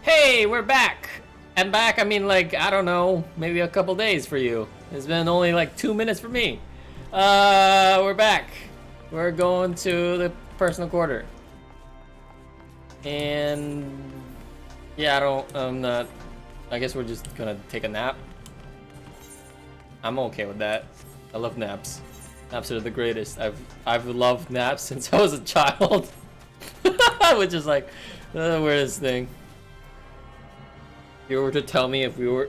Hey, we're back! And back, I mean, like, I don't know, maybe a couple days for you. It's been only like 2 minutes for me. We're back. We're going to the personal quarter. And yeah, I guess we're just gonna take a nap. I'm okay with that. I love naps. Naps are the greatest. I've loved naps since I was a child. Which is like the weirdest thing. If you were to tell me if we were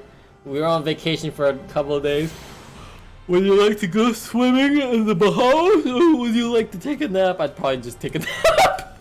on vacation for a couple of days, would you like to go swimming in the Bahamas or would you like to take a nap? I'd probably just take a nap.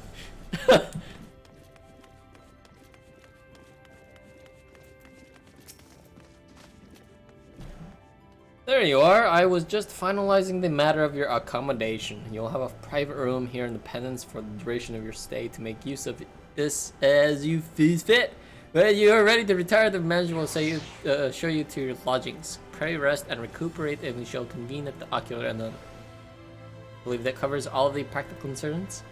There you are. I was just finalizing the matter of your accommodation. You'll have a private room here in the Penance for the duration of your stay. To make use of this as you see fit. When you are ready to retire, the manager will show you to your lodgings. Pray, rest, and recuperate, and we shall convene at the ocular end. I believe that covers all of the practical concerns.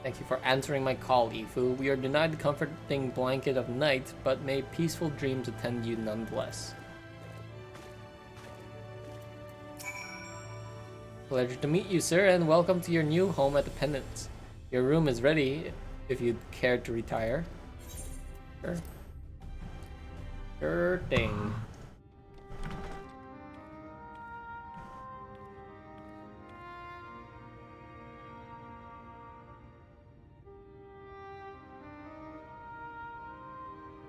Thank you for answering my call, Ifu. We are denied the comforting blanket of night, but may peaceful dreams attend you nonetheless. Pleasure to meet you, sir, and welcome to your new home at the Pendant. Your room is ready if you'd care to retire. Sure. Sure thing.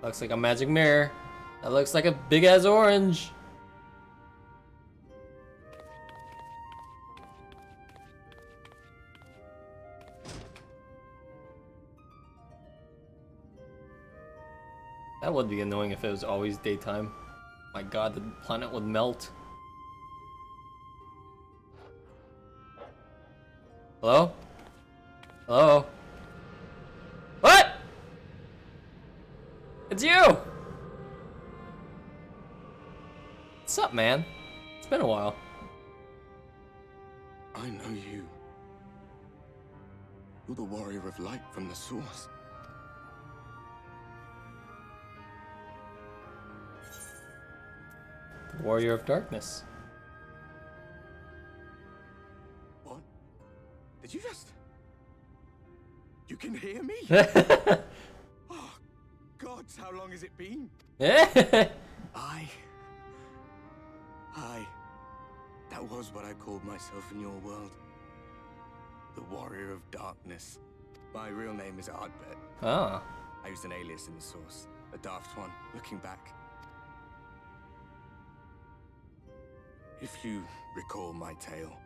Looks like a magic mirror. That looks like a big ass orange. That would be annoying if it was always daytime. My god, the planet would melt. Hello? Hello? What? It's you! What's up, man? It's been a while. I know you. You're the warrior of light from the source. The warrior of darkness. What? Did you just... You can hear me? Oh, gods, how long has it been? That was what I called myself in your world. The warrior of darkness. My real name is Ardbert. Ah. I used an alias in the source. A daft one, looking back. If you recall my tale,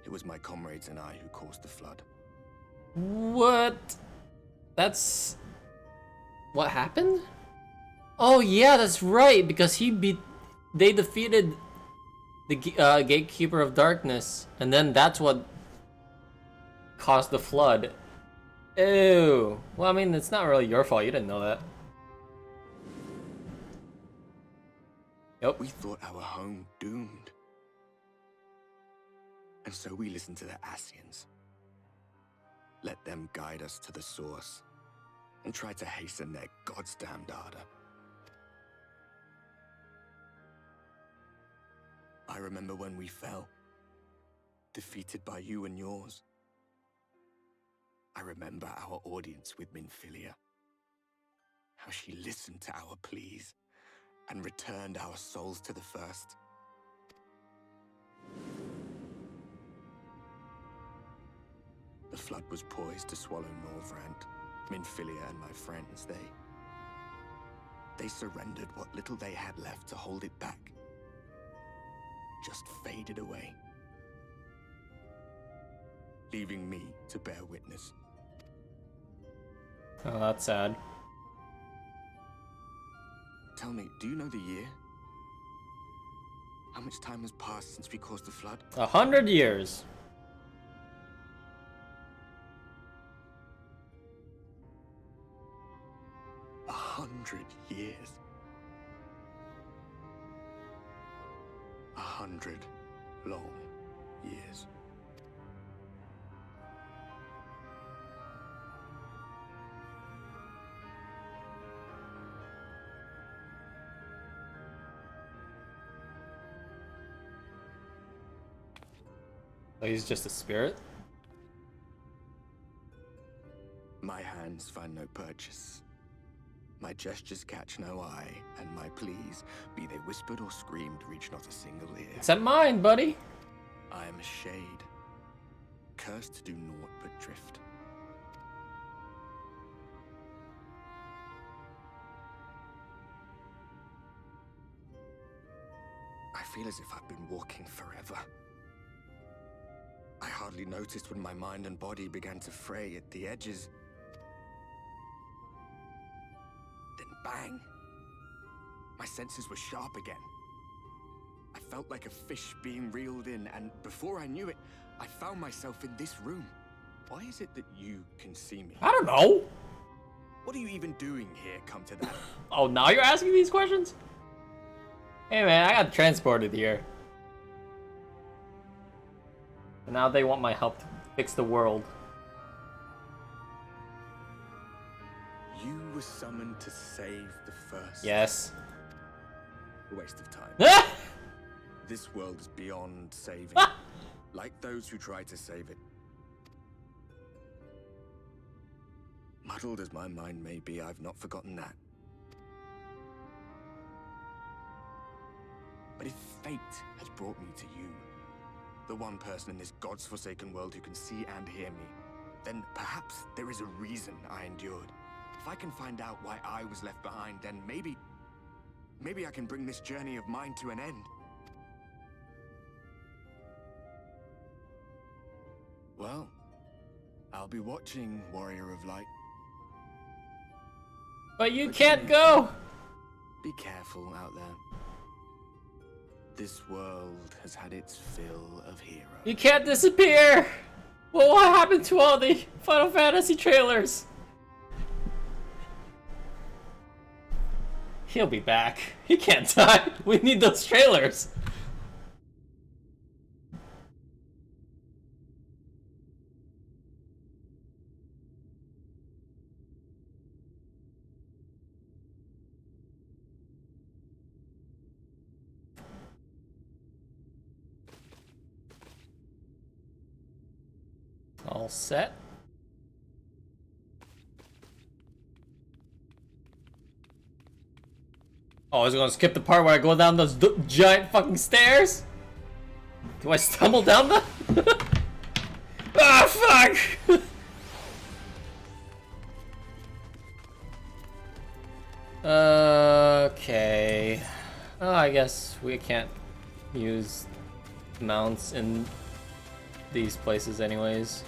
it was my comrades and I who caused the flood. What? That's... What happened? Oh yeah, that's right, because they defeated the gatekeeper of darkness, and then that's what caused the flood. Ew. Well, I mean, it's not really your fault. You didn't know that. Yep. We thought our home doomed. And so we listened to the Asians. Let them guide us to the source and try to hasten their goddamned ardor. I remember when we fell, defeated by you and yours. I remember our audience with Minfilia, how she listened to our pleas and returned our souls to the first. The flood was poised to swallow Norvrant, Minfilia and my friends. They surrendered what little they had left to hold it back. Just faded away, leaving me to bear witness. Oh, that's sad. Tell me, do you know the year? How much time has passed since we caused the flood? 100 years. Years. 100 long years. So he's just a spirit? My hands find no purchase. My gestures catch no eye, and my pleas, be they whispered or screamed, reach not a single ear. Except mine, buddy. I am a shade, cursed to do naught but drift. I feel as if I've been walking forever. I hardly noticed when my mind and body began to fray at the edges. Then bang! My senses were sharp again. I felt like a fish being reeled in, and before I knew it, I found myself in this room. Why is it that you can see me? I don't know. What are you even doing here, come to that? Oh, now you're asking these questions? Hey man, I got transported here. And now they want my help to fix the world. You were summoned to save the first. Yes. A waste of time. Ah! This world is beyond saving. Like those who try to save it. Muddled as my mind may be, I've not forgotten that. But if fate has brought me to you, the one person in this God's forsaken world who can see and hear me, then perhaps there is a reason I endured. If I can find out why I was left behind, then maybe I can bring this journey of mine to an end. Well, I'll be watching, Warrior of Light. But you can't go! Be careful out there. This world has had its fill of heroes. You can't disappear! Well, what happened to all the Final Fantasy trailers? He'll be back. He can't die. We need those trailers. All set. Oh, I was gonna skip the part where I go down those giant fucking stairs? Do I stumble down the... Ah, fuck! Okay. Oh, I guess we can't use mounts in these places anyways.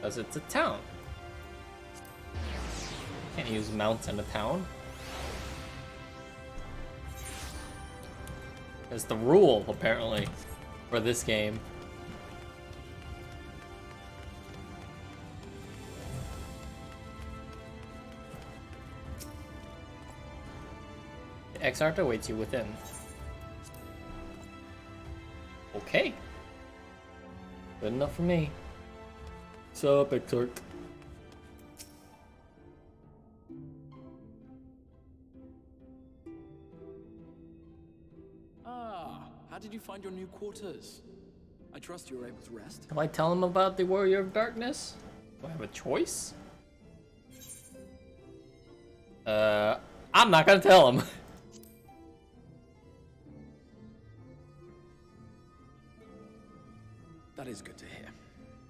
Because it's a town. Can't use mounts in a town. It's the rule, apparently, for this game. The X-Art awaits you within. Okay. Good enough for me. Sup, X-Art? How did you find your new quarters? I trust you were able to rest. Do I tell him about the Warrior of Darkness? Do I have a choice? I'm not gonna tell him. That is good to hear.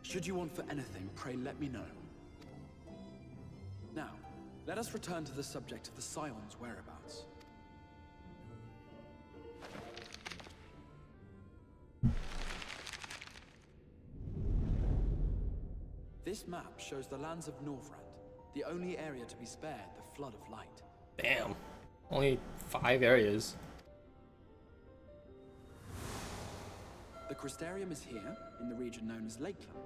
Should you want for anything, pray let me know. Now, let us return to the subject of the Scion's whereabouts. This map shows the lands of Norvrand, the only area to be spared the flood of light. Damn. Only 5 areas. The Crystarium is here, in the region known as Lakeland.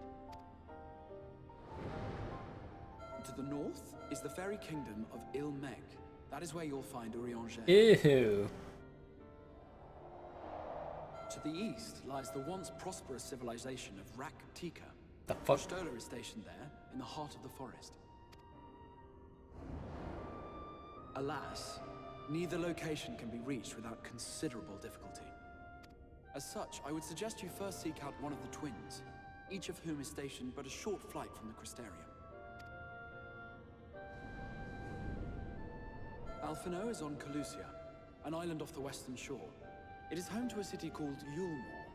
To the north is the fairy kingdom of Ilmeg. That is where you'll find Urianger. Ew. To the east lies the once prosperous civilization of Raktika. The fuck? Stola is stationed there, in the heart of the forest. Alas, neither location can be reached without considerable difficulty. As such, I would suggest you first seek out one of the twins, each of whom is stationed but a short flight from the Crystarium. Alphino is on Calusia, an island off the western shore. It is home to a city called Yulmore,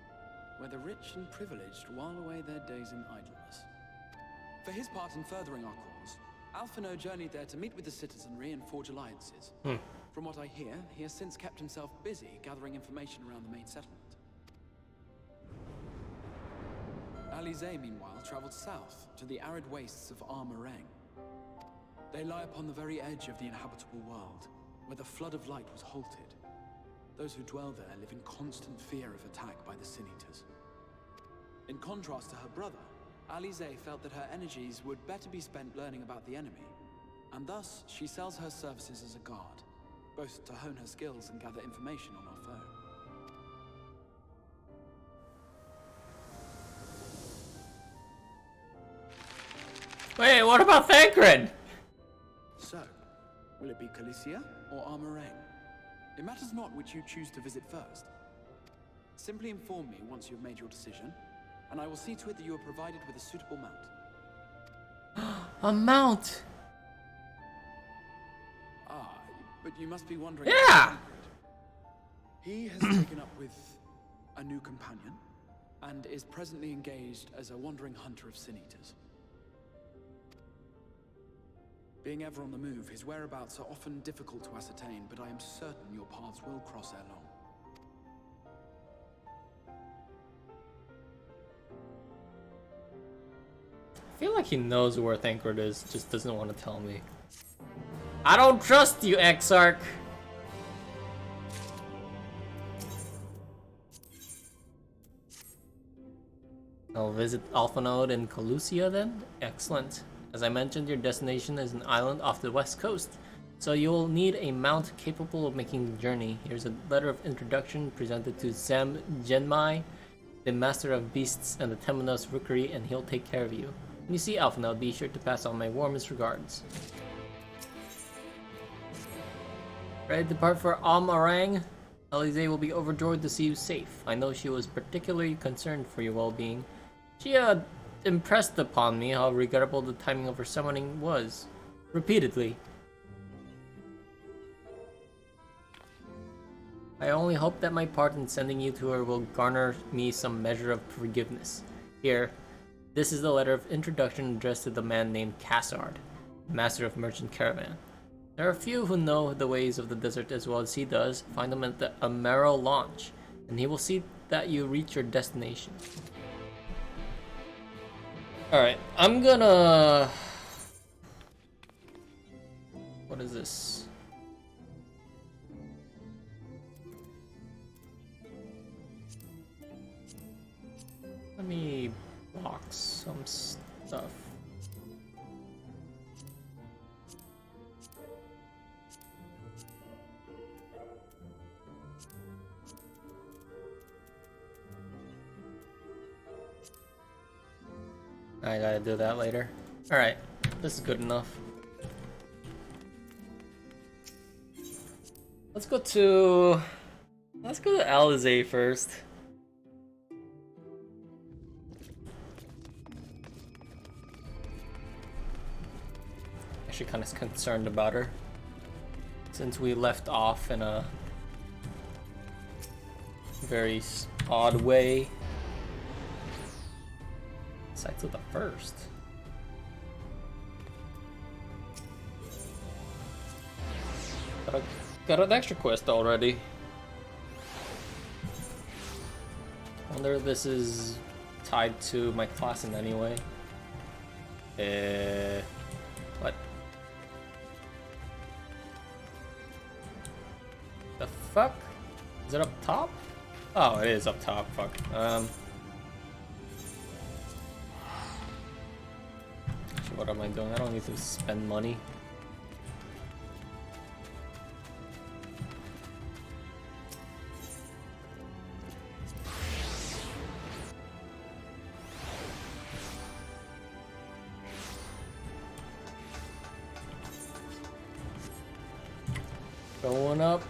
where the rich and privileged while away their days in idleness. For his part in furthering our cause, Alphino journeyed there to meet with the citizenry and forge alliances. From what I hear, he has since kept himself busy gathering information around the main settlement. Alizé, meanwhile, traveled south to the arid wastes of Armareng. They lie upon the very edge of the inhabitable world, where the flood of light was halted. Those who dwell there live in constant fear of attack by the Sin Eaters. In contrast to her brother, Alizé felt that her energies would better be spent learning about the enemy, and thus she sells her services as a guard, both to hone her skills and gather information on our foe. Wait, what about Thancred? So, will it be Calicia or Armareng? It matters not which you choose to visit first. Simply inform me once you have made your decision, and I will see to it that you are provided with a suitable mount. A mount! Ah, but you must be wondering... Yeah! He has taken up with a new companion, and is presently engaged as a wandering hunter of Sin Eaters. Being ever on the move, his whereabouts are often difficult to ascertain, but I am certain your paths will cross ere long. I feel like he knows where Thancred is, just doesn't want to tell me. I don't trust you, Exarch! I'll visit Alphanode and Calusia then? Excellent. As I mentioned, your destination is an island off the west coast, so you'll need a mount capable of making the journey. Here's a letter of introduction presented to Zam Genmai, the master of beasts and the Temenos Rookery, and he'll take care of you. When you see Alphanode, be sure to pass on my warmest regards. Ready to depart for Armareng? Alizé will be overjoyed to see you safe. I know she was particularly concerned for your well-being. She impressed upon me how regrettable the timing of her summoning was. Repeatedly. I only hope that my part in sending you to her will garner me some measure of forgiveness. Here, this is the letter of introduction addressed to the man named Cassard, master of merchant caravan. There are few who know the ways of the desert as well as he does. Find him at the Amero launch, and he will see that you reach your destination. Alright, I'm gonna... What is this? Let me box some stuff. I gotta do that later. Alright, this is good enough. Let's go to Alizé first. Actually kind of concerned about her, since we left off in a very odd way. Sights of the first. Got an extra quest already. Wonder if this is tied to my class in any way. What? The fuck? Is it up top? Oh, it is up top. Fuck. What am I doing? I don't need to spend money. Going up.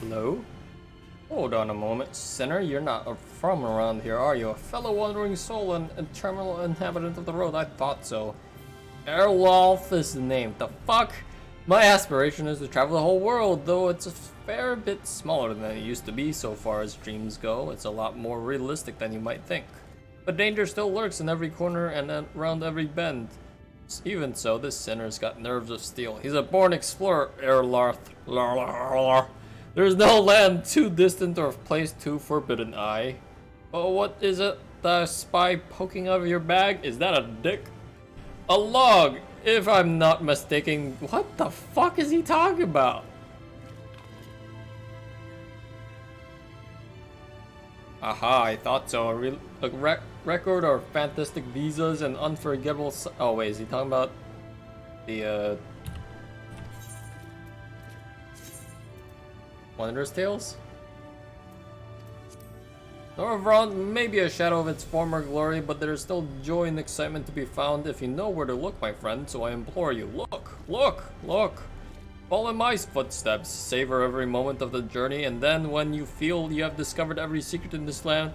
Hello? Hold on a moment, sinner. You're not from around here, are you? A fellow wandering soul and eternal inhabitant of the road. I thought so. Erlolf is the name. The fuck? My aspiration is to travel the whole world, though it's a fair bit smaller than it used to be so far as dreams go. It's a lot more realistic than you might think. But danger still lurks in every corner and around every bend. Even so, this sinner's got nerves of steel. He's a born explorer, Erlarth. There's no land too distant or place too forbidden. Oh, what is it? The spy poking out of your bag? Is that a dick? A log, if I'm not mistaken. What the fuck is he talking about? Aha, I thought so. A record of fantastic visas and unforgettable. Oh wait, is he talking about the Wanderer's Tales? Norvrond may be a shadow of its former glory, but there is still joy and excitement to be found if you know where to look, my friend. So I implore you, look, look, look. Follow my footsteps, savor every moment of the journey, and then when you feel you have discovered every secret in this land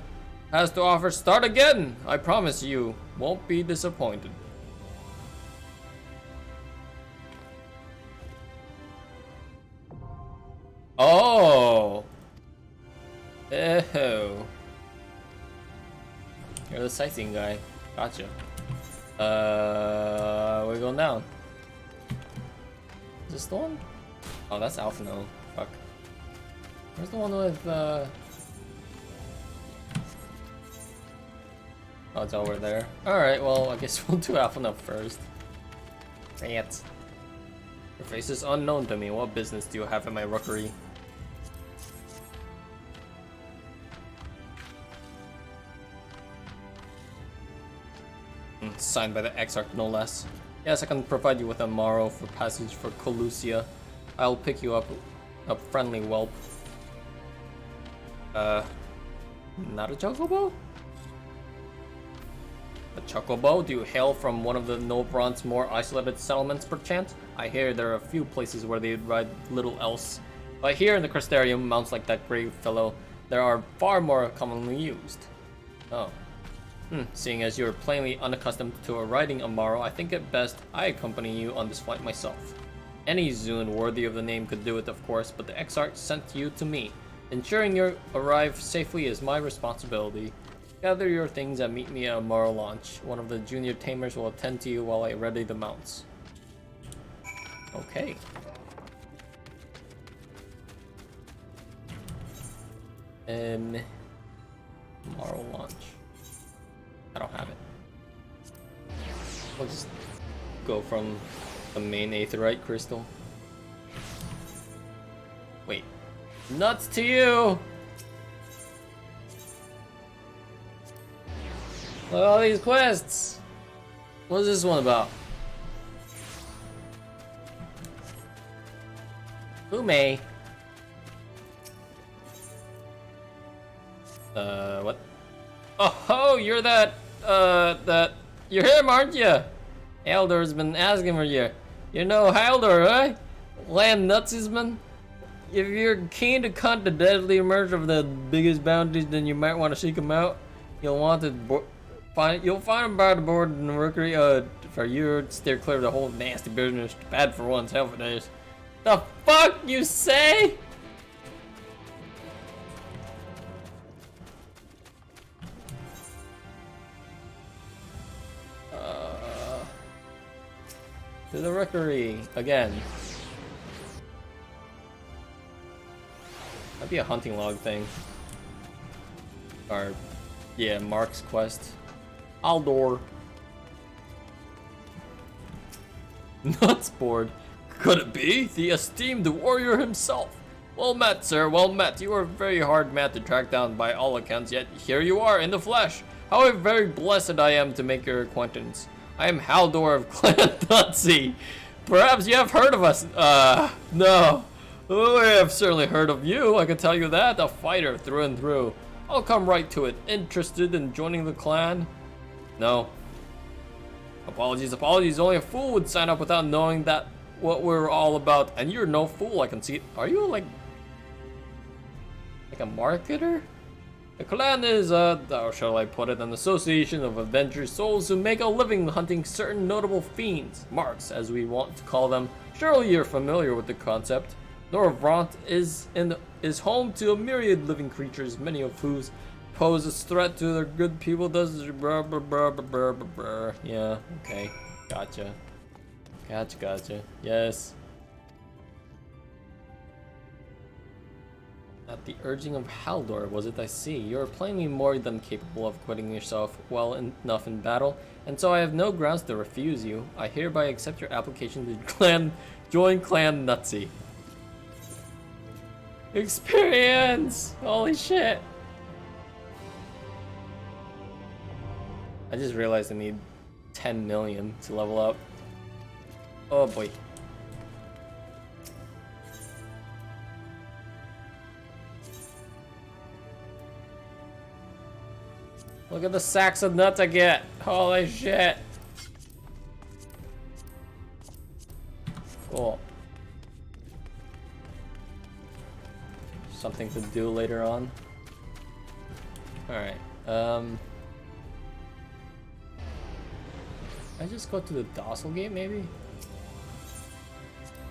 has to offer, start again! I promise you won't be disappointed. Oh! Oh. You're the sightseeing guy. Gotcha. We're going down. Is this the one? Oh, that's Alphino. Fuck. Where's the one with, Oh, it's over there. Alright, well, I guess we'll do Alphino first. Rats. Your face is unknown to me. What business do you have in my rookery? Signed by the Exarch, no less. Yes, I can provide you with a morrow for passage for Colusia. I'll pick you up a friendly whelp. Not a chocobo? A chocobo? Do you hail from one of the Novrond's more isolated settlements, perchance? I hear there are a few places where they ride little else. But here in the Crystarium, mounts like that grey fellow, there are far more commonly used. Oh. Seeing as you are plainly unaccustomed to riding a morrow, I think it best I accompany you on this flight myself. Any Zune worthy of the name could do it, of course, but the Exarch sent you to me. Ensuring you arrive safely is my responsibility. Gather your things and meet me at a morrow launch. One of the junior tamers will attend to you while I ready the mounts. Okay. Morrow launch. I don't have it. We'll just go from the main aetherite crystal. Wait. Nuts to you! Look at all these quests! What is this one about? Ume. What? Oh, you're you're him, aren't you? Haldor's been asking for you. You know Haldor, right? Land Nutsisman? If you're keen to cut the deadly emerge of the biggest bounties, then you might want to seek him out. You'll find him by the board in the rookery. For you, steer clear of the whole nasty business. Bad for one's health it is. The fuck you say? To the rookery again. That'd be a hunting log thing. Or, yeah, Mark's quest. Aldor. Nuts board. Could it be? The esteemed warrior himself. Well met, sir, well met. You are a very hard man to track down by all accounts, yet here you are in the flesh. How very blessed I am to make your acquaintance. I am Haldor of Clan Nazi. Perhaps you have heard of us. No. Oh, I have certainly heard of you. I can tell you that. A fighter through and through. I'll come right to it. Interested in joining the clan? No. Apologies, apologies. Only a fool would sign up without knowing that what we're all about. And you're no fool, I can see. Are you like a marketer? The clan is, how shall I put it, an association of adventurous souls who make a living hunting certain notable fiends, marks as we want to call them. Surely you're familiar with the concept. Norvrant is home to a myriad living creatures, many of whose pose a threat to their good people. Yeah, okay, gotcha. Gotcha. Yes. At the urging of Haldor, was it I see? You are plainly more than capable of acquitting yourself well enough in battle, and so I have no grounds to refuse you. I hereby accept your application to join Clan Nazi. Experience! Holy shit! I just realized I need 10 million to level up. Oh boy. Look at the sacks of nuts I get. Holy shit. Cool. Something to do later on. Alright. I just go to the Dossel Gate maybe?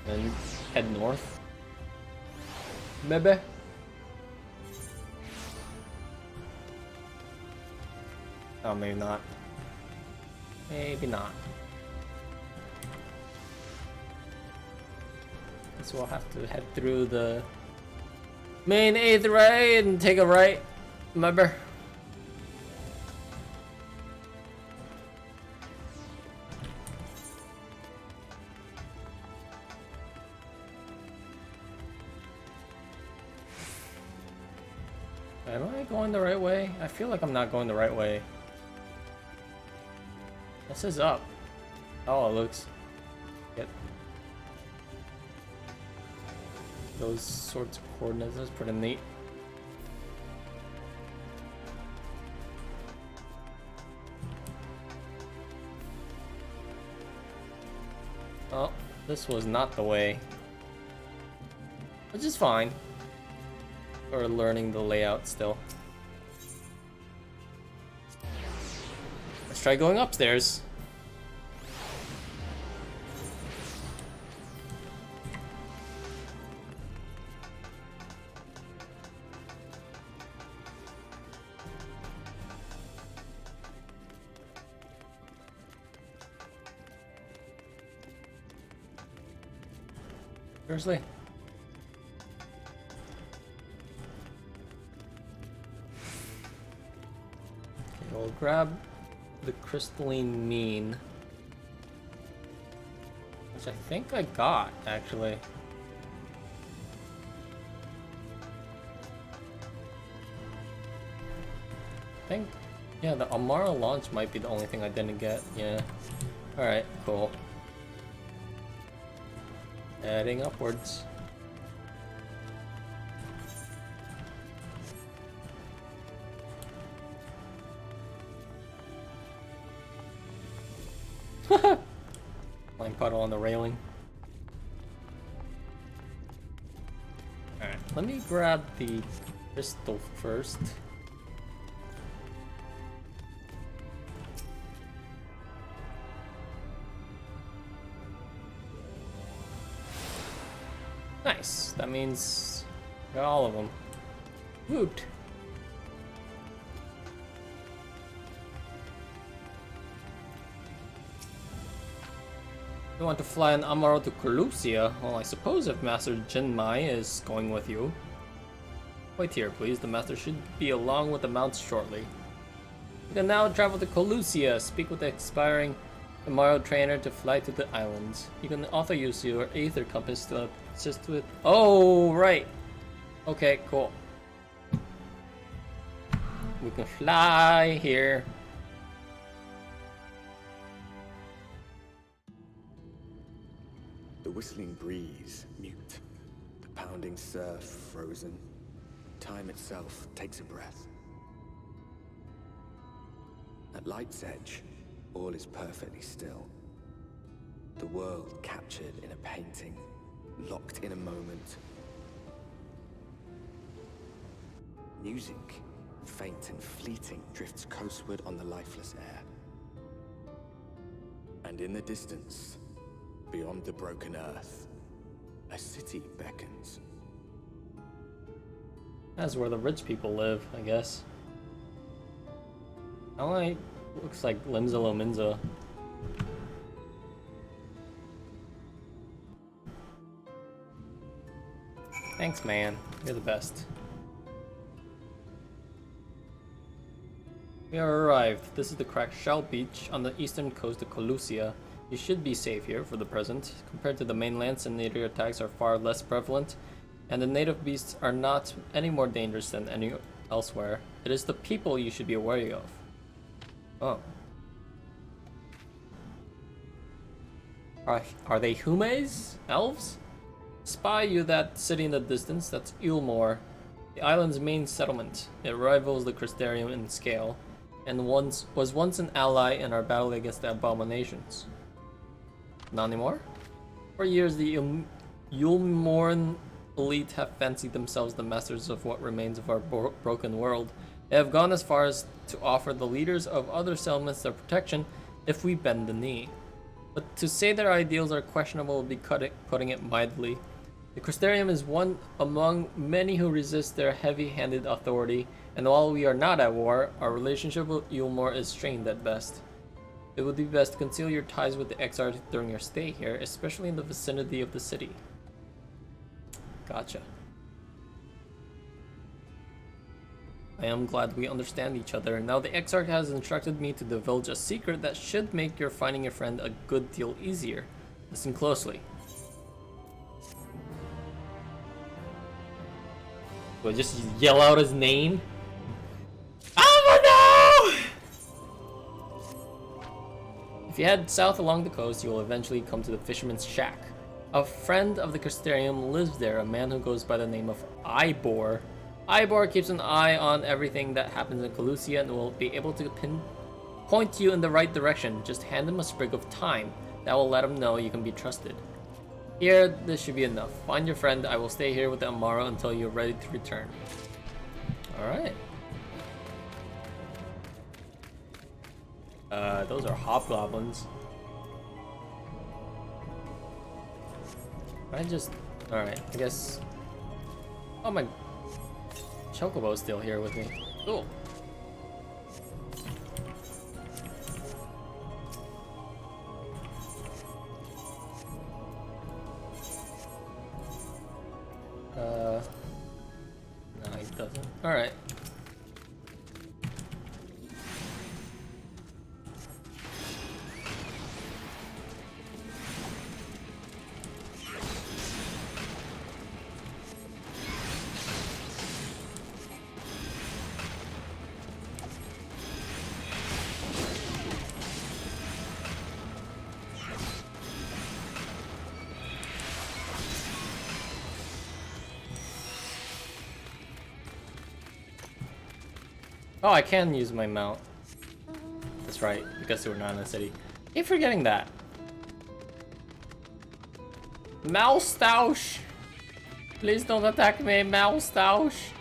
And head north? Maybe? Oh, maybe not. Maybe not. So we'll have to head through the main 8th right and take a right. Remember? Am I going the right way? I feel like I'm not going the right way. This is up. Oh, it looks. Yep. Those sorts of coordinates. That's pretty neat. Oh, this was not the way. Which is fine. Or learning the layout still. Let's try going upstairs. Seriously? Okay, we'll grab the crystalline mean, which I think I got actually. I think, yeah, the Amara launch might be the only thing I didn't get. Yeah. Alright, cool. Heading upwards. Flying puddle on the railing. Alright, let me grab the crystal first. Nice. That means got all of them. Woot. You want to fly an Amaro to Colusia? Well, I suppose if Master Jinmai is going with you. Wait here, please. The Master should be along with the mounts shortly. You can now travel to Colusia. Speak with the expiring Amaro trainer to fly to the islands. You can also use your Aether Compass to assist with... Oh, right. Okay, cool. We can fly here. whistling breeze mute, the pounding surf frozen. Time itself takes a breath. At light's edge, all is perfectly still. The world captured in a painting, locked in a moment. Music, faint and fleeting, drifts coastward on the lifeless air. And in the distance, beyond the broken earth, a city beckons. That's where the rich people live, I guess. Alright, looks like Limsa Lominsa. Thanks, man. You're the best. We are arrived. This is the cracked shell beach on the eastern coast of Colusia. You should be safe here for the present. Compared to the mainland, Senator attacks are far less prevalent, and the native beasts are not any more dangerous than any elsewhere. It is the people you should be wary of. Oh. Are they humes? Elves? Spy you that city in the distance, that's Ulmore, the island's main settlement. It rivals the Crystarium in scale, and was once an ally in our battle against the abominations. Not anymore? For years, the Ulmoran elite have fancied themselves the masters of what remains of our broken world. They have gone as far as to offer the leaders of other settlements their protection if we bend the knee. But to say their ideals are questionable would be putting it mildly. The Crystarium is one among many who resist their heavy-handed authority, and while we are not at war, our relationship with Ulmore is strained at best. It would be best to conceal your ties with the Exarch during your stay here, especially in the vicinity of the city. Gotcha. I am glad we understand each other. Now the Exarch has instructed me to divulge a secret that should make your finding your friend a good deal easier. Listen closely. Do I just yell out his name? Oh no! If you head south along the coast, you will eventually come to the Fisherman's Shack. A friend of the Crystarium lives there, a man who goes by the name of Ardbert. Ardbert keeps an eye on everything that happens in Colusia and will be able to point you in the right direction. Just hand him a sprig of thyme. That will let him know you can be trusted. Here, this should be enough. Find your friend. I will stay here with the Amaro until you're ready to return. Alright. Those are hobgoblins. Alright, I guess... Oh, my Chocobo's still here with me. Cool. No, he doesn't. Alright. Oh, I can use my mount. That's right, because we're not in the city. Keep forgetting that. Moustache! Please don't attack me, Moustache!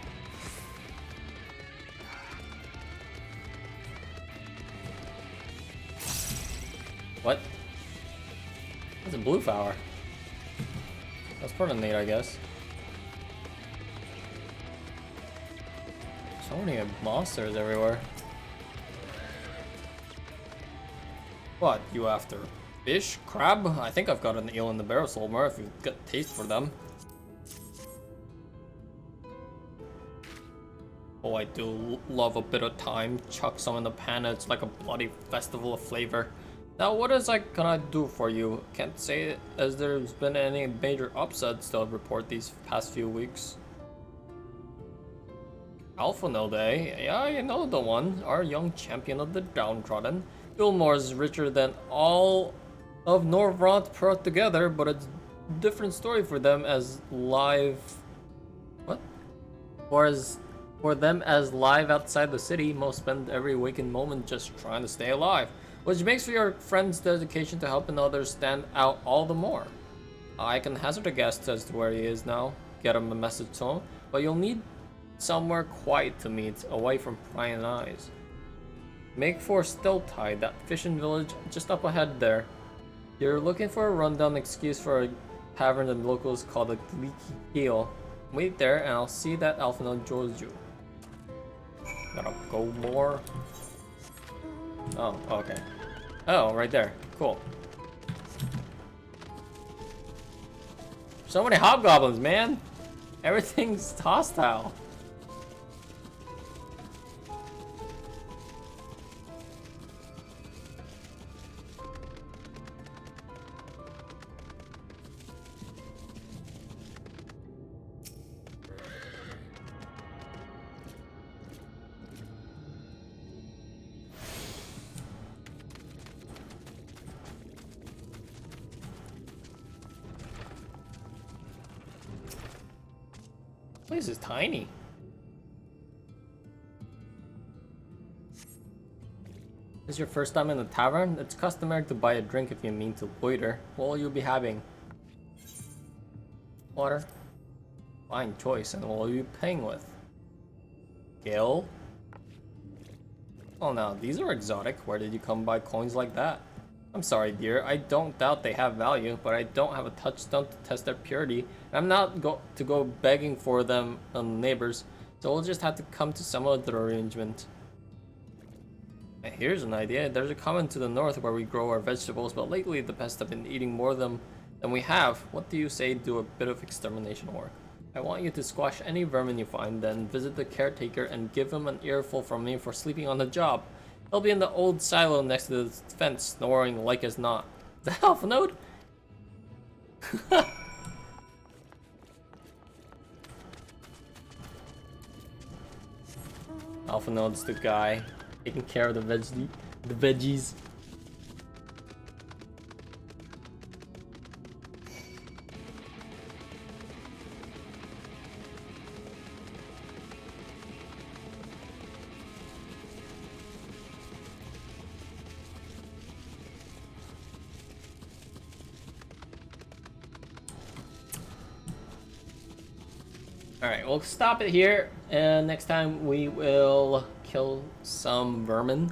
What? That's a blue flower. That's pretty neat, I guess. So many monsters everywhere. What, you after? Fish? Crab? I think I've got an eel in the barrel somewhere if you've got taste for them. Oh, I do love a bit of thyme. Chuck some in the pan, it's like a bloody festival of flavor. Now, what is I gonna do for you? Can't say as there's been any major upsets to report these past few weeks. Alpha Node, eh? Yeah, you know the one. Our young champion of the downtrodden. Ulmore is richer than all of Norvrant put together, but its different story for them as live. What? Whereas for them as live outside the city, most spend every waking moment just trying to stay alive, which makes for your friend's dedication to helping others stand out all the more. I can hazard a guess as to where he is now, get him a message to him, but you'll need somewhere quiet to meet, away from prying eyes. Make for Stilltide, that fishing village just up ahead there. You're looking for a rundown excuse for a tavern that locals call the Leaky Heel. Wait there and I'll see that Alphino joins you. Gotta go more. Oh, okay. Oh, right there. Cool. So many hobgoblins, man! Everything's hostile. This place is tiny. This is your first time in the tavern? It's customary to buy a drink if you mean to loiter. What will you be having? Water? Fine choice. And what will you be paying with? Gil? Oh no, these are exotic. Where did you come by coins like that? I'm sorry, dear. I don't doubt they have value, but I don't have a touchstone to test their purity. And I'm not to go begging for them on the neighbors, so we'll just have to come to some other arrangement. And here's an idea. There's a common to the north where we grow our vegetables, but lately the pests have been eating more of them than we have. What do you say do a bit of extermination work? I want you to squash any vermin you find, then visit the caretaker and give him an earful from me for sleeping on the job. He'll be in the old silo next to the fence, snoring like as not. The Elf Node? Alpha Node's the guy taking care of the veggies. Alright, we'll stop it here, and next time we will kill some vermin.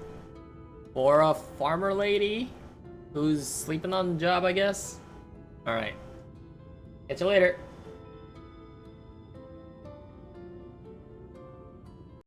Or a farmer lady who's sleeping on the job, I guess. Alright. Catch you later.